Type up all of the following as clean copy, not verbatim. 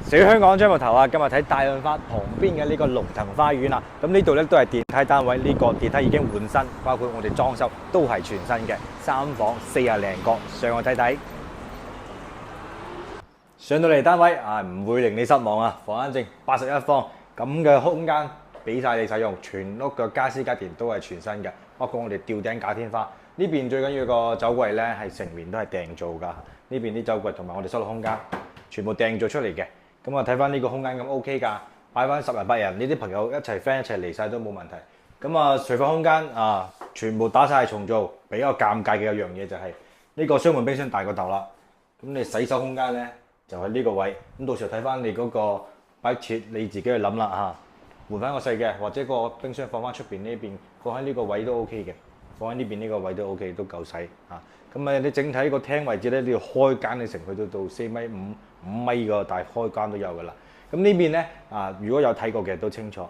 小香港張木頭啊，今日睇大潤發旁邊嘅呢個龍騰花園啦。咁呢度咧都係電梯單位，呢個電梯已經換新，包括我哋裝修都係全新嘅，3房40零個，上去睇睇。上到嚟單位啊，唔會令你失望啊！房間正81方，咁嘅空間俾晒你使用，全屋嘅家私家電都係全新嘅，包括我哋吊頂假天花。呢邊最緊要個酒櫃咧係成面都係訂做㗎，呢邊啲酒櫃同埋我哋收納空間全部訂做出嚟嘅。咁啊睇翻呢個空間咁 OK 㗎，擺翻10人8人，呢啲朋友一齊 friend 一齊嚟晒都冇問題。咁啊廚房空間啊全部打晒重做，比較尷尬嘅一樣嘢就係呢個雙門冰箱大過頭啦。咁你洗手空間咧就喺呢個位，咁到時候睇翻你嗰個擺設你自己去諗啦嚇，換翻個細嘅，或者個冰箱放翻出邊呢邊，放喺呢個位都 OK 嘅，放喺呢邊呢個位都 OK 都夠使嚇。咁啊你整體個廳位置咧，你要開間你成去到4米5米個大開間都有㗎啦。咁呢邊咧啊，如果有睇過嘅都清楚。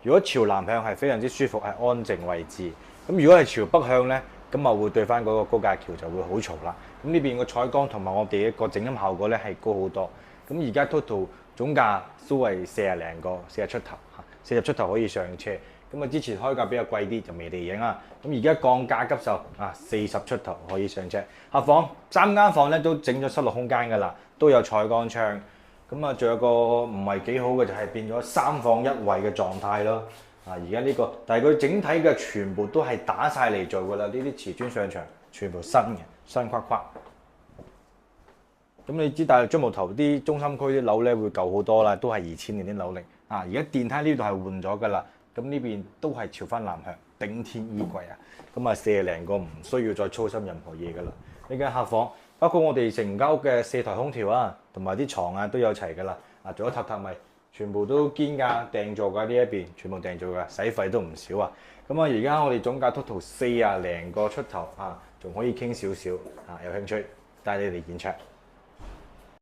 如果朝南向係非常之舒服，係安靜位置。咁如果係朝北向咧，咁啊會對翻嗰個高架橋就會好嘈啦。咁呢邊個採光同埋我哋一個靜音效果咧係高好多。咁而家 total 總價都係40零個，40出頭嚇，40出頭可以上車。咁啊之前開價比較貴啲就未地影啊。咁而家降價急售啊，40出頭可以上車。客房3間房咧都整咗室內空間㗎啦，都有採光窗。咁啊仲有個唔係幾好嘅就係變咗3房1衛嘅狀態咯。啊而家呢個，但係佢整體嘅全部都係打晒嚟做㗎啦，呢啲瓷磚上牆全部新嘅，新框框。咁你知大樟木頭啲中心區啲樓咧會舊好多啦，都係2000年啲樓齡。啊而家電梯呢度係換咗㗎啦，咁呢邊都係朝翻南向，頂天衣櫃啊，咁啊40零個唔需要再操心任何嘢㗎啦。呢間客房包括我哋成間屋嘅4台空調啊，同埋啲床啊都有齊㗎啦。啊仲有榻榻米，全部都堅㗎，訂做㗎呢一邊，全部訂做㗎，使費都唔少啊。咁啊而家我哋總價 total 40零個出頭啊，仲可以傾少少啊，有興趣帶你嚟現場。